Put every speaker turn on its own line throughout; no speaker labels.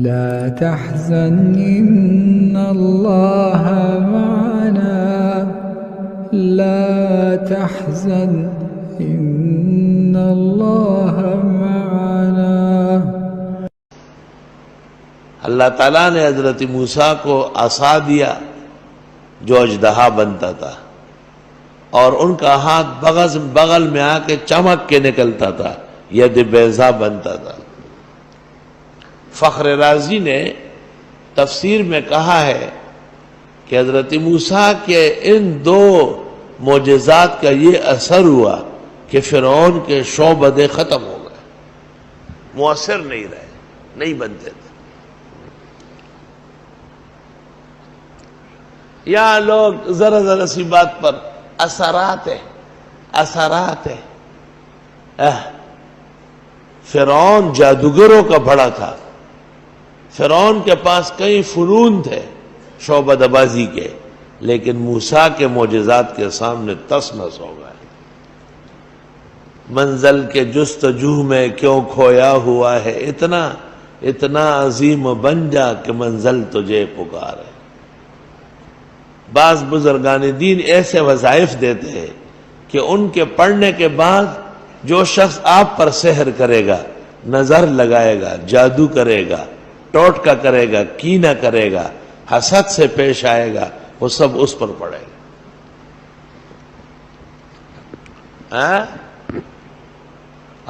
لا تحزن إن الله معنا لا تحزن إن الله معنا۔
اللہ تعالیٰ نے حضرت موسیٰ کو عصا دیا جو اژدہا بنتا تھا، اور ان کا ہاتھ بغل میں آ کے چمک کے نکلتا تھا، ید بیضا بنتا تھا۔ فخر رازی نے تفسیر میں کہا ہے کہ حضرت موسیٰ کے ان دو معجزات کا یہ اثر ہوا کہ فرعون کے شعبدے ختم ہو گئے، مؤثر نہیں رہے، نہیں بنتے تھے۔ یہاں لوگ ذرا سی بات پر اثرات ہے۔ فرعون جادوگروں کا بڑا تھا، فرعون کے پاس کئی فنون تھے شعبدہ بازی کے، لیکن موسیٰ کے معجزات کے سامنے تس نس ہو گئے۔ منزل کے جستجو میں کیوں کھویا ہوا ہے اتنا عظیم بن جا کہ منزل تجھے پکارے۔ بعض بزرگان دین ایسے وظائف دیتے ہیں کہ ان کے پڑھنے کے بعد جو شخص آپ پر سحر کرے گا، نظر لگائے گا، جادو کرے گا، ٹوٹکا کرے گا، کینہ کرے گا، حسد سے پیش آئے گا، وہ سب اس پر پڑے گا۔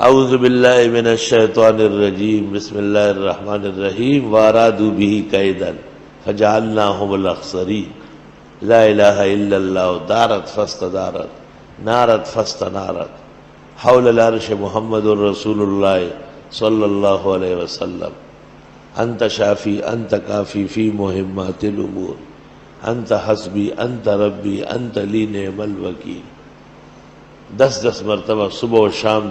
اعوذ باللہ من الشیطان الرجیم، بسم اللہ الرحمن الرحیم۔ وارادوا به کیدا فجعلناهم الاخسرین۔ لا الہ الا اللہ دارت فاستدارت نارت فاستنارت حول العرش محمد رسول اللہ صلی اللہ علیہ وسلم۔ انت شافی انت کافی فی مہمات الامور، انت حسبی انت ربی انت لی نعم الوکیل۔ 10 مرتبہ صبح و شام